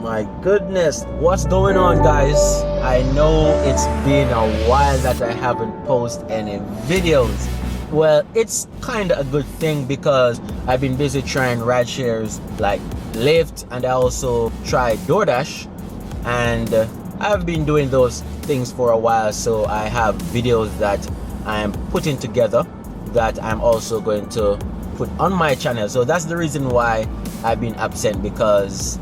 My goodness, what's going on, guys? I know it's been a while that I haven't posted any videos. Well, it's kind of a good thing because I've been busy trying ride shares like Lyft, and I also tried DoorDash, and I've been doing those things for a while, so I have videos that I'm putting together that I'm also going to put on my channel. So that's the reason why I've been absent, because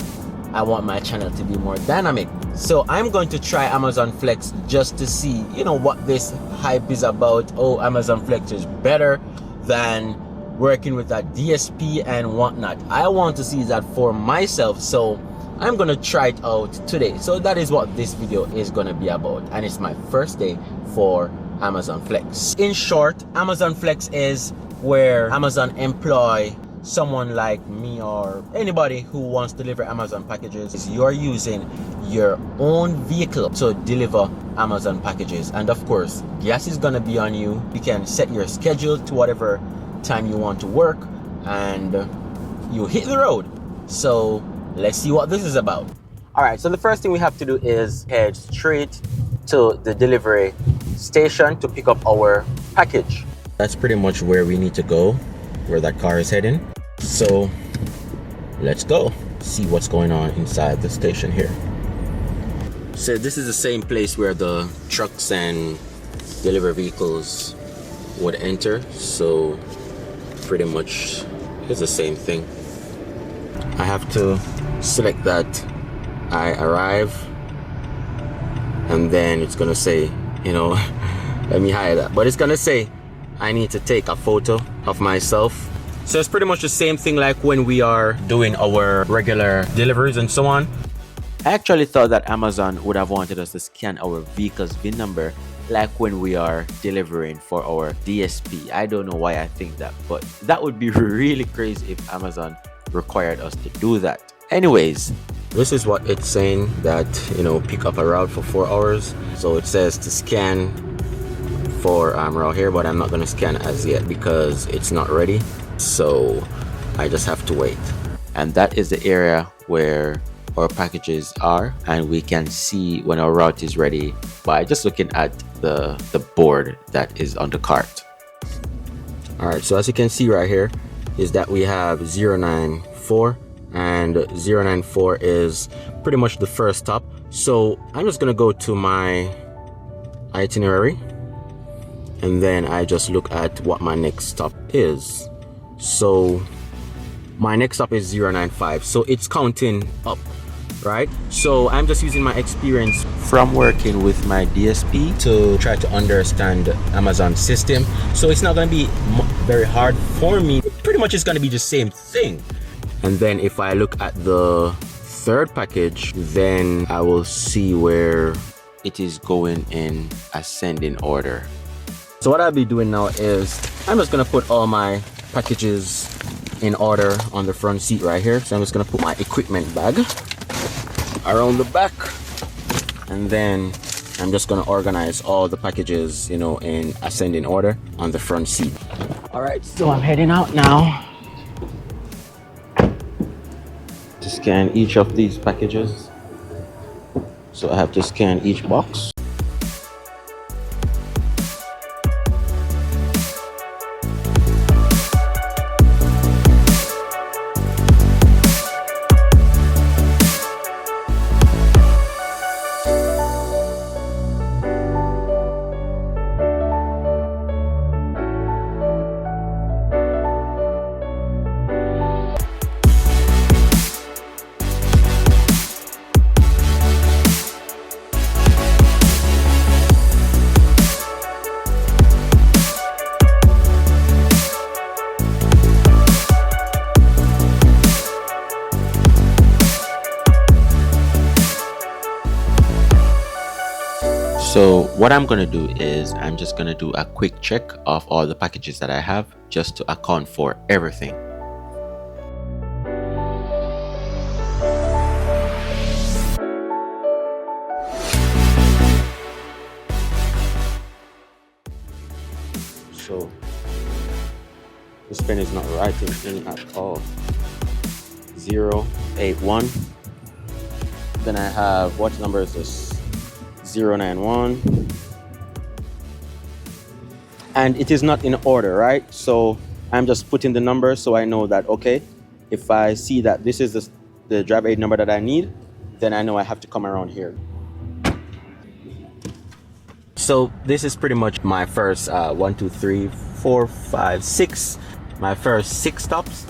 I want my channel to be more dynamic. So I'm going to try Amazon Flex just to see, what this hype is about. Oh, Amazon Flex is better than working with that DSP and whatnot. I want to see that for myself, so I'm going to try it out today. So that is what this video is going to be about, and it's my first day for Amazon Flex. In short, Amazon Flex is where Amazon employ someone like me or anybody who wants to deliver Amazon packages. You're using your own vehicle to deliver Amazon packages, and of course gas is gonna be on you. You can set your schedule to whatever time you want to work, and you hit the road. So let's see what this is about. All right, so the first thing we have to do is head straight to the delivery station to pick up our package. That's pretty much where we need to go, where that car is heading. So let's go see what's going on inside the station here. So this is the same place where the trucks and delivery vehicles would enter, so pretty much it's the same thing. I have to select that I arrive, and then it's gonna say, let me hide that, but it's gonna say I need to take a photo of myself. So it's pretty much the same thing like when we are doing our regular deliveries and so on. I actually thought that Amazon would have wanted us to scan our vehicle's VIN number like when we are delivering for our DSP. I don't know why I think that, but that would be really crazy if Amazon required us to do that. Anyways, this is what it's saying, that pick up a route for 4 hours. So it says to scan for route here, but I'm not going to scan as yet because it's not ready, so I just have to wait. And that is the area where our packages are, and we can see when our route is ready by just looking at the board that is on the cart. All right, so as you can see right here is that we have 094, and 094 is pretty much the first stop. So I'm just gonna go to my itinerary, and then I just look at what my next stop is. So my next stop is 095, so it's counting up, right? So I'm just using my experience from working with my DSP to try to understand Amazon system. So it's not going to be very hard for me. Pretty much it's going to be the same thing. And then if I look at the third package, then I will see where it is going in ascending order. So what I'll be doing now is I'm just going to put all my packages in order on the front seat right here. So I'm just going to put my equipment bag around the back, and then I'm just going to organize all the packages in ascending order on the front seat. All right, so I'm heading out now to scan each of these packages. So I have to scan each box. So what I'm going to do is I'm just going to do a quick check of all the packages that I have just to account for everything. So this pen is not writing in at all. 081 Then I have, what number is this? 091. And it is not in order, right? So I'm just putting the number so I know that, okay, if I see that this is the driver aid number that I need, then I know I have to come around here. So this is pretty much my first 1, 2, 3, 4, 5, 6, my first 6 stops.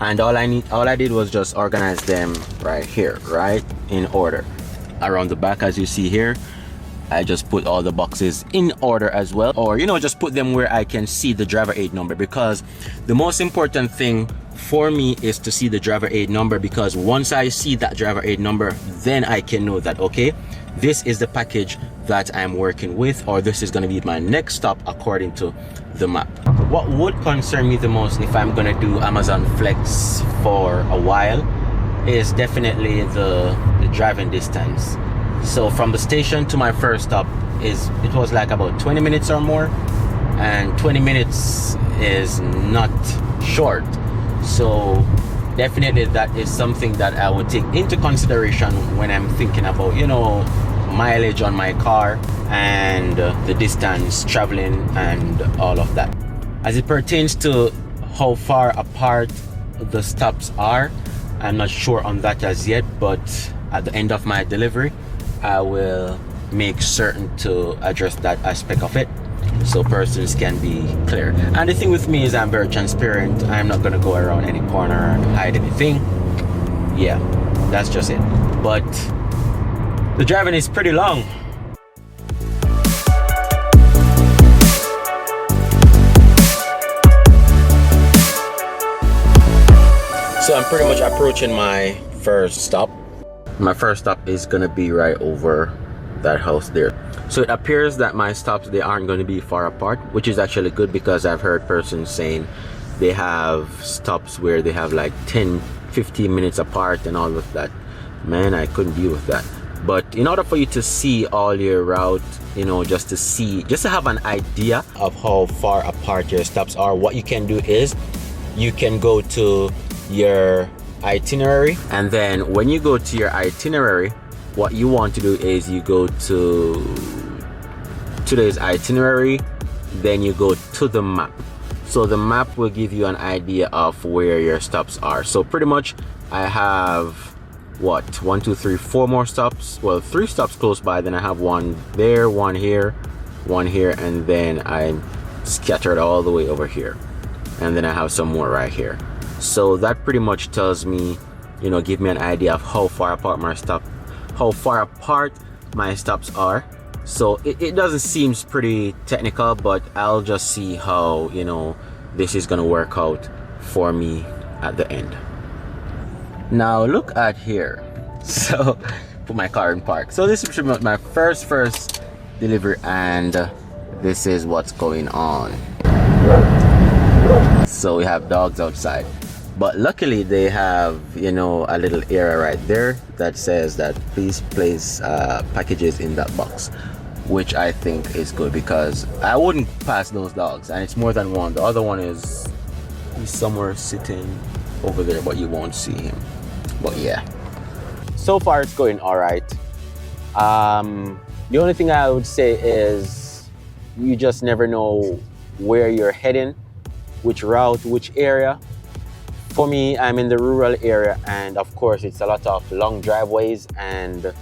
And all I did was just organize them right here, right, in order. Around the back, as you see here, I just put all the boxes in order as well, or just put them where I can see the driver aid number, because the most important thing for me is to see the driver aid number, because once I see that driver aid number, then I can know that, okay, this is the package that I'm working with, or this is going to be my next stop according to the map. What would concern me the most if I'm going to do Amazon Flex for a while is definitely the driving distance. So from the station to my first stop it was like about 20 minutes or more, and 20 minutes is not short. So definitely that is something that I would take into consideration when I'm thinking about mileage on my car and the distance traveling and all of that. As it pertains to how far apart the stops are, I'm not sure on that as yet, but at the end of my delivery I will make certain to address that aspect of it so persons can be clear. And the thing with me is I'm very transparent. I'm not going to go around any corner and hide anything. Yeah, that's just it. But the driving is pretty long. So I'm pretty much approaching my first stop. My first stop is gonna be right over that house there. So it appears that my stops, they aren't going to be far apart, which is actually good, because I've heard persons saying they have stops where they have like 10-15 minutes apart and all of that. Man, I couldn't deal with that. But in order for you to see all your route, just to have an idea of how far apart your stops are, what you can do is you can go to your itinerary, and then when you go to your itinerary, what you want to do is you go to today's itinerary, then you go to the map. So the map will give you an idea of where your stops are. So pretty much I have 1, 2, 3, 4 more stops. Well, 3 stops close by, then I have one there, one here, and then I'm scattered all the way over here, and then I have some more right here. So that pretty much tells me, give me an idea of how far apart my stops are. So it doesn't seem pretty technical, but I'll just see how this is gonna work out for me at the end. Now look at here. So put my car in park. So this is my first delivery, and this is what's going on. So we have dogs outside, but luckily they have a little area right there that says that please place packages in that box, which I think is good, because I wouldn't pass those dogs, and it's more than one. The other one he's somewhere sitting over there, but you won't see him. But yeah, so far it's going all right. The only thing I would say is you just never know where you're heading, which route, which area. For me, I'm in the rural area, and of course it's a lot of long driveways, and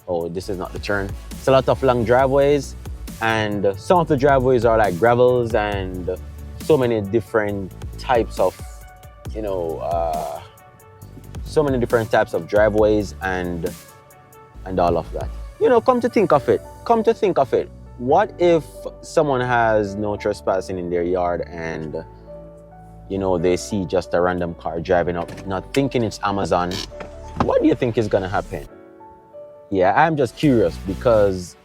oh, this is not the turn. It's a lot of long driveways, and some of the driveways are like gravels, and so many different types of driveways and all of that. Come to think of it, what if someone has no trespassing in their yard, and they see just a random car driving up, not thinking it's Amazon? What do you think is gonna happen? Yeah, I'm just curious, because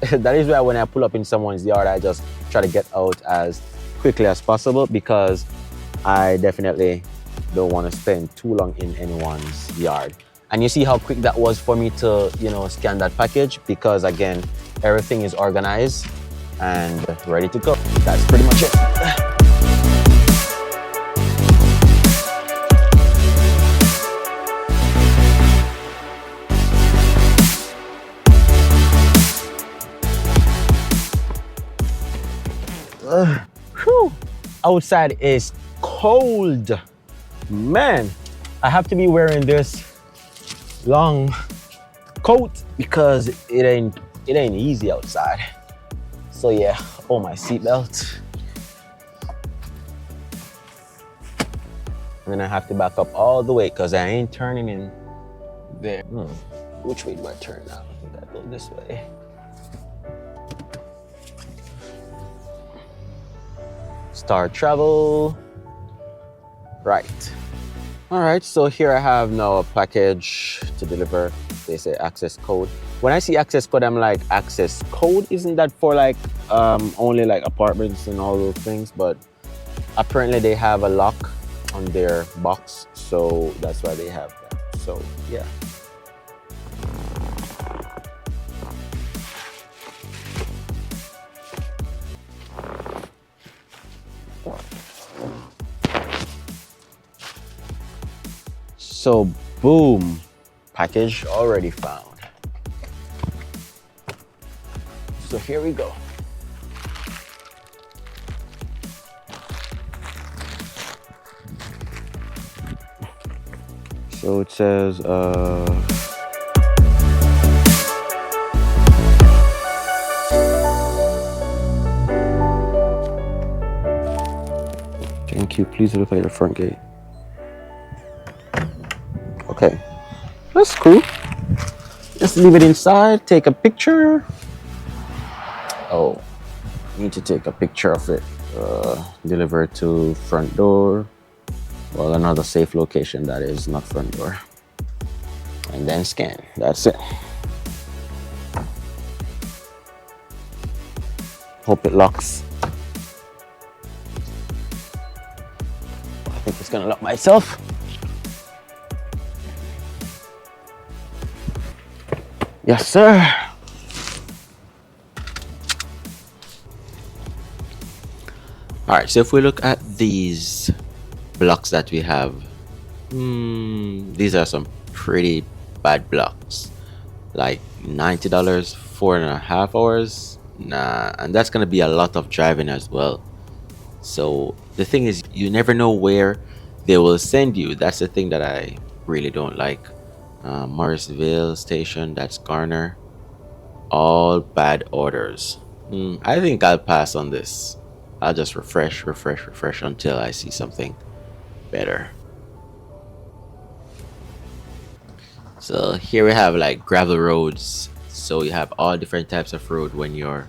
that is why when I pull up in someone's yard, I just try to get out as quickly as possible, because I definitely don't want to spend too long in anyone's yard. And you see how quick that was for me to scan that package, because again, everything is organized and ready to go. That's pretty much it. Whew. Outside is cold. Man, I have to be wearing this long coat because it ain't easy outside. So yeah, oh, my seatbelt. I'm gonna have to back up all the way because I ain't turning in there. Which way do I turn now? I think I go this way. Start travel. Right. All right, so here I have now a package to deliver. They say access code. When I see access code, I'm like, access code? Isn't that for like only like apartments and all those things? But apparently they have a lock on their box, so that's why they have that. So yeah. So boom, package already found. So here we go. So it says thank you, please look at your front gate. Okay, that's cool. Just leave it inside, take a picture. Oh, need to take a picture of it. Deliver it to front door. Well, another safe location that is not front door. And then scan, that's it. Hope it locks. I think it's gonna lock by itself. Yes, sir. All right, so if we look at these blocks that we have, these are some pretty bad blocks. Like $90, 4.5 hours. Nah, and that's gonna be a lot of driving as well. So the thing is, you never know where they will send you. That's the thing that I really don't like. Morrisville station, that's Garner. All bad orders. I think I'll pass on this. I'll just refresh until I see something better. So here we have like gravel roads. So you have all different types of road when you're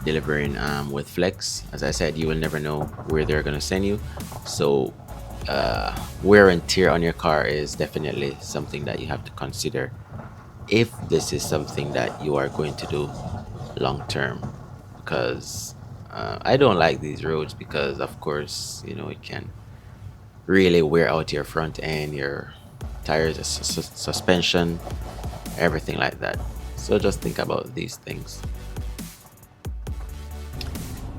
delivering with Flex. As I said, you will never know where they're gonna send you. So wear and tear on your car is definitely something that you have to consider if this is something that you are going to do long term, because I don't like these roads because of course, you know, it can really wear out your front end, your tires, suspension, everything like that. So just think about these things.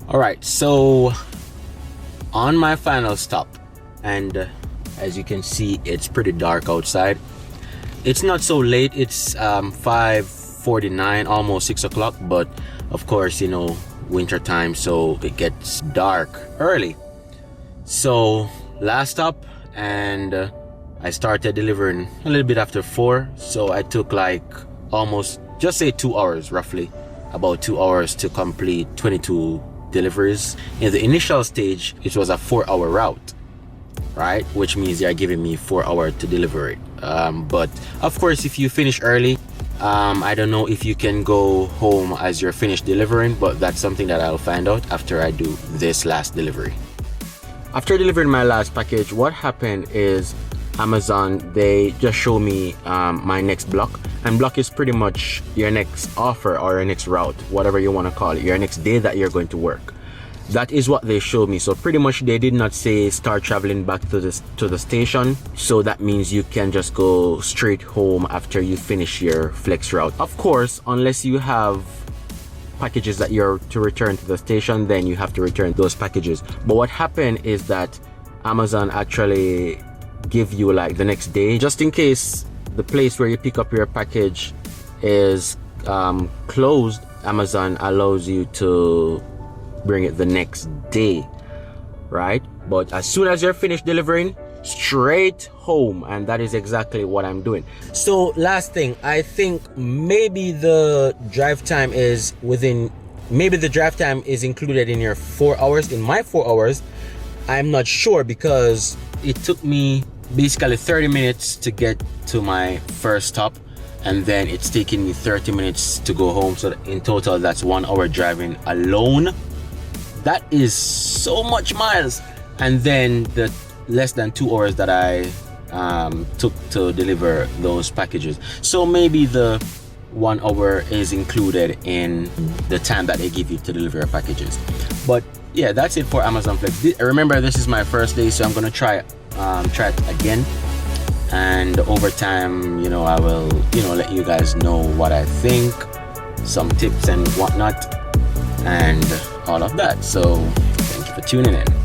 All right, so on my final stop, and as you can see, it's pretty dark outside. It's not so late, it's 5:49, almost 6 o'clock, but of course, you know, winter time, so it gets dark early. So last stop, and I started delivering a little bit after 4, so I took like almost, just say 2 hours, roughly about 2 hours to complete 22 deliveries. In the initial stage, it was a 4-hour route, right? Which means they are giving me 4 hours to deliver it. But of course, if you finish early, I don't know if you can go home as you're finished delivering, but that's something that I'll find out after I do this last delivery. After delivering my last package, what happened is Amazon, they just show me my next block, and block is pretty much your next offer or your next route, whatever you want to call it, your next day that you're going to work. That is what they showed me. So pretty much they did not say start traveling back to the station, so that means you can just go straight home after you finish your flex route. Of course, unless you have packages that you're to return to the station, then you have to return those packages. But what happened is that Amazon actually give you like the next day, just in case the place where you pick up your package is closed. Amazon allows you to bring it the next day, right? But as soon as you're finished delivering, straight home, and that is exactly what I'm doing. So last thing, I think maybe the drive time is included in your 4 hours. In my 4 hours, I'm not sure, because it took me basically 30 minutes to get to my first stop, and then it's taking me 30 minutes to go home. So in total, that's 1 hour driving alone. That is so much miles. And then the less than 2 hours that I took to deliver those packages. So maybe the 1 hour is included in the time that they give you to deliver your packages. But yeah, that's it for Amazon Flex. Remember, this is my first day, so I'm gonna try it again, and over time, I will let you guys know what I think, some tips and whatnot, and all of that. So thank you for tuning in.